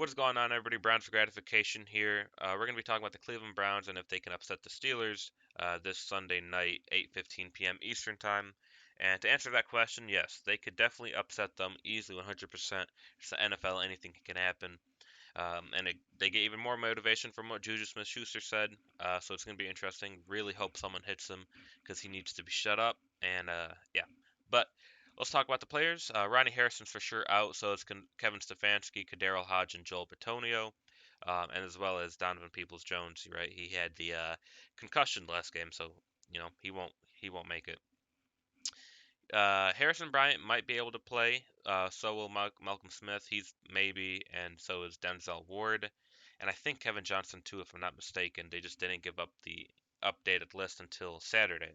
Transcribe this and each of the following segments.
What's going on, everybody? Browns gratification here. We're going to be talking about the Cleveland Browns and if they can upset the Steelers this Sunday night, 8:15 p.m. Eastern Time. And to answer that question, yes, they could definitely upset them easily, 100%. It's the NFL; anything can happen. They get even more motivation from what Juju Smith-Schuster said. So it's going to be interesting. Really hope someone hits him because he needs to be shut up. And yeah, but let's talk about the players. Ronnie Harrison's for sure out, so it's Kevin Stefanski, Kadarius Hodge, and Joel Bitonio, and as well as Donovan Peoples-Jones. Right, he had the concussion last game, so he won't make it. Harrison Bryant might be able to play. So will Malcolm Smith. He's maybe, and so is Denzel Ward, and I think Kevin Johnson too, if I'm not mistaken. They just didn't give up the updated list until Saturday.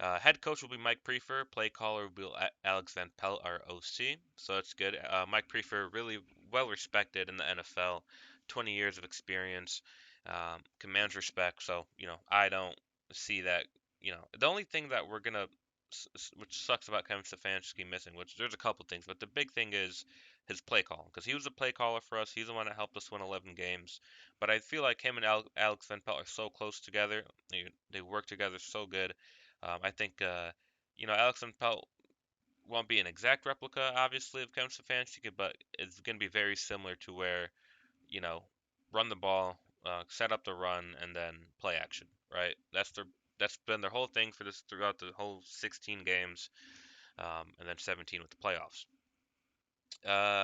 Head coach will be Mike Prefer. Play caller will be Alex Van Pelt, our OC. So that's good. Mike Prefer, really well respected in the NFL, 20 years of experience, commands respect. So I don't see that. The only thing that we're gonna, which sucks about Kevin Stefanski missing, which there's a couple things, but the big thing is his play call, because he was a play caller for us. He's the one that helped us win 11 games. But I feel like him and Alex Van Pelt are so close together. They work together so good. I think Alex and Pelt won't be an exact replica, obviously, of Kevin Stefanski, but it's going to be very similar to where you know run the ball, set up the run, and then play action. Right? That's been their whole thing for this throughout the whole 16 games, and then 17 with the playoffs.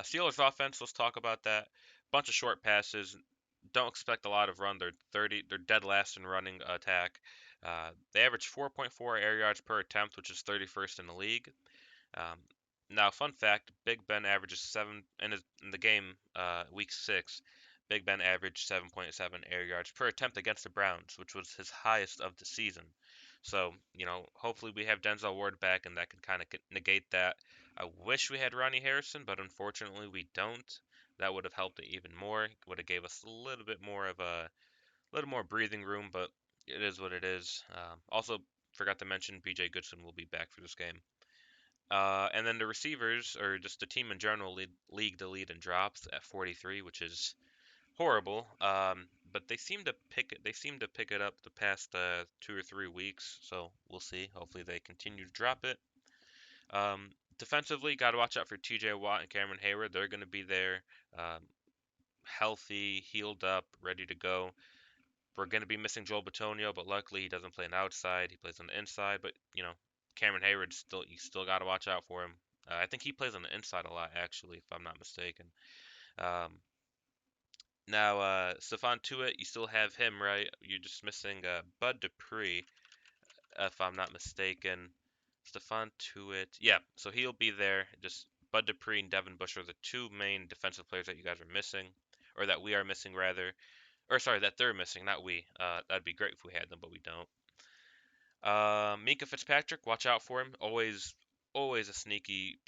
Steelers offense. Let's talk about that. Bunch of short passes. Don't expect a lot of run. They're 30. They're dead last in running attack. They average 4.4 air yards per attempt, which is 31st in the league. Um, Now, fun fact: Big Ben averages in the game, week 6. Big Ben averaged 7.7 air yards per attempt against the Browns, which was his highest of the season. So, hopefully we have Denzel Ward back, and that can kind of negate that. I wish we had Ronnie Harrison, but unfortunately we don't. That would have helped it even more. Would have gave us a little bit more of a little more breathing room, but it is what it is. Also, forgot to mention B.J. Goodson will be back for this game. And then the receivers, or just the team in general, lead the lead in drops at 43, which is horrible. But they seem to pick it up the past 2 or 3 weeks. So we'll see. Hopefully they continue to drop it. Um, Defensively, got to watch out for T.J. Watt and Cameron Hayward. They're going to be there, um, healthy, healed up, ready to go. We're going to be missing Joel Bitonio, but luckily he doesn't play on the outside. He plays on the inside. But Cameron Hayward you still got to watch out for him. I think he plays on the inside a lot, actually, if I'm not mistaken. Um, Now, Stephon Tuitt, you still have him, right? You're just missing Bud Dupree, if I'm not mistaken. Stephon Tuitt, yeah. So he'll be there. Just Bud Dupree and Devin Bush are the two main defensive players that you guys are missing, or that we are missing rather. Or sorry, that they're missing, not we. That'd be great if we had them, but we don't. Minka Fitzpatrick, watch out for him. Always a sneaky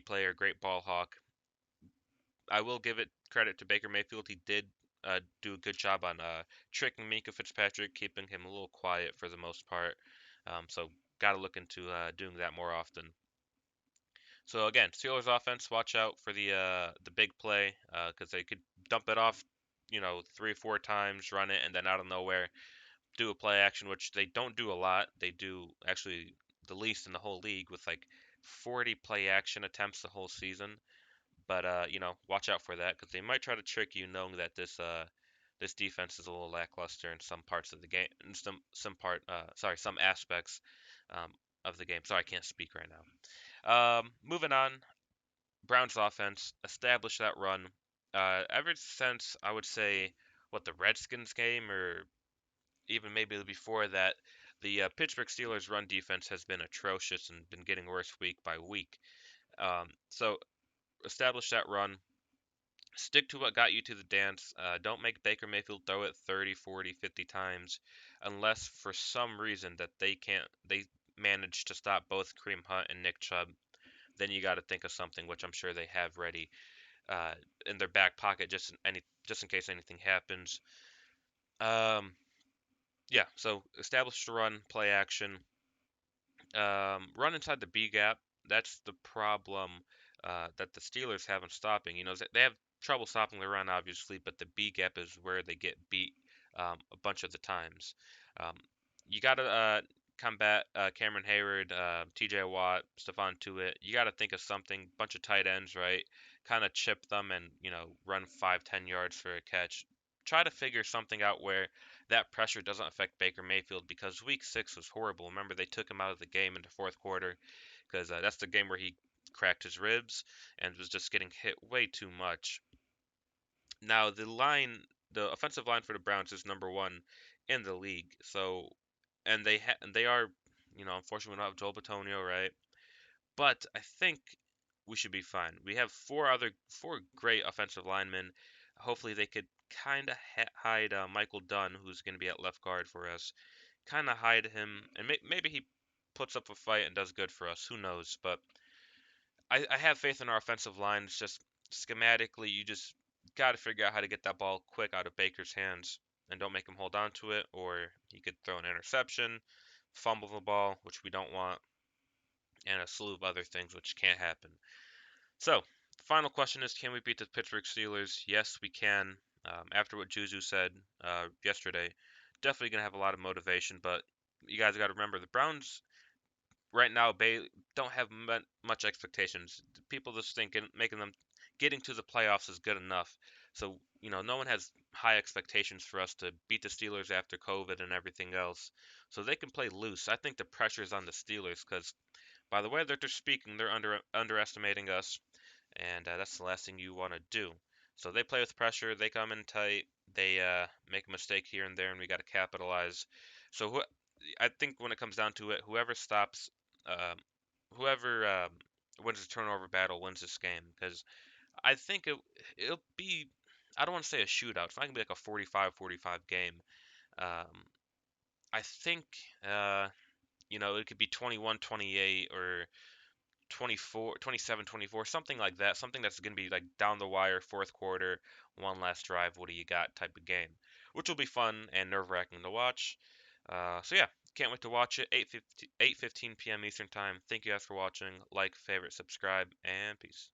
player, great ball hawk. I will give it credit to Baker Mayfield. He did do a good job on tricking Minka Fitzpatrick, keeping him a little quiet for the most part. So got to look into doing that more often. So again, Steelers offense, watch out for the big play because they could dump it off, 3 or 4 times, run it, and then out of nowhere do a play action, which they don't do a lot. They do actually the least in the whole league with like 40 play action attempts the whole season. But watch out for that because they might try to trick you, knowing that this defense is a little lackluster in some parts of the game, in some aspects um, of the game. Sorry, I can't speak right now. Moving on, Browns offense established that run. Ever since I would say what the Redskins game, or even maybe before that, the Pittsburgh Steelers run defense has been atrocious and been getting worse week by week. So establish that run. Stick to what got you to the dance. Don't make Baker Mayfield throw it 30, 40, 50 times unless for some reason that they manage to stop both Kareem Hunt and Nick Chubb. Then you got to think of something, which I'm sure they have ready uh, in their back pocket just in case anything happens. Um, yeah, so establish the run, play action, run inside the B gap. That's the problem that the Steelers haven't stopping. You know, they have trouble stopping the run, obviously, but the B gap is where they get beat a bunch of the times. Um, you got to combat Cameron Hayward, T.J. Watt, Stephon Tuitt. You got to think of something. Bunch of tight ends, right? Kind of chip them and run 5, 10 yards for a catch. Try to figure something out where that pressure doesn't affect Baker Mayfield because Week 6 was horrible. Remember, they took him out of the game in the fourth quarter because that's the game where he cracked his ribs and was just getting hit way too much. Now, the offensive line for the Browns is number one in the league. So, and they are, unfortunately, we don't have Joel Bitonio, right? But I think we should be fine. We have four great offensive linemen. Hopefully, they could kind of hide Michael Dunn, who's going to be at left guard for us. Kind of hide him, and maybe he puts up a fight and does good for us. Who knows? But I have faith in our offensive line. It's just schematically, you just got to figure out how to get that ball quick out of Baker's hands and don't make him hold on to it, or he could throw an interception, fumble the ball, which we don't want, and a slew of other things, which can't happen. So, the final question is, can we beat the Pittsburgh Steelers? Yes, we can. After what Juju said yesterday, definitely going to have a lot of motivation, but you guys got to remember the Browns right now don't have much expectations. People just thinking making them getting to the playoffs is good enough. So no one has high expectations for us to beat the Steelers after COVID and everything else. So they can play loose. I think the pressure is on the Steelers because by the way that they're speaking, they're underestimating us, and that's the last thing you want to do. So they play with pressure. They come in tight. They make a mistake here and there, and we got to capitalize. So I think when it comes down to it, um, whoever wins the turnover battle wins this game. Because I think it'll be, I don't want to say a shootout. It's not gonna be like a 45-45 game. Um, I think it could be 21-28 or 27-24, something like that. Something that's going to be like down the wire, fourth quarter, one last drive, what do you got type of game, which will be fun and nerve-wracking to watch. So yeah, can't wait to watch it. 8:15 p.m. Eastern Time. Thank you guys for watching. Like, favorite, subscribe, and peace.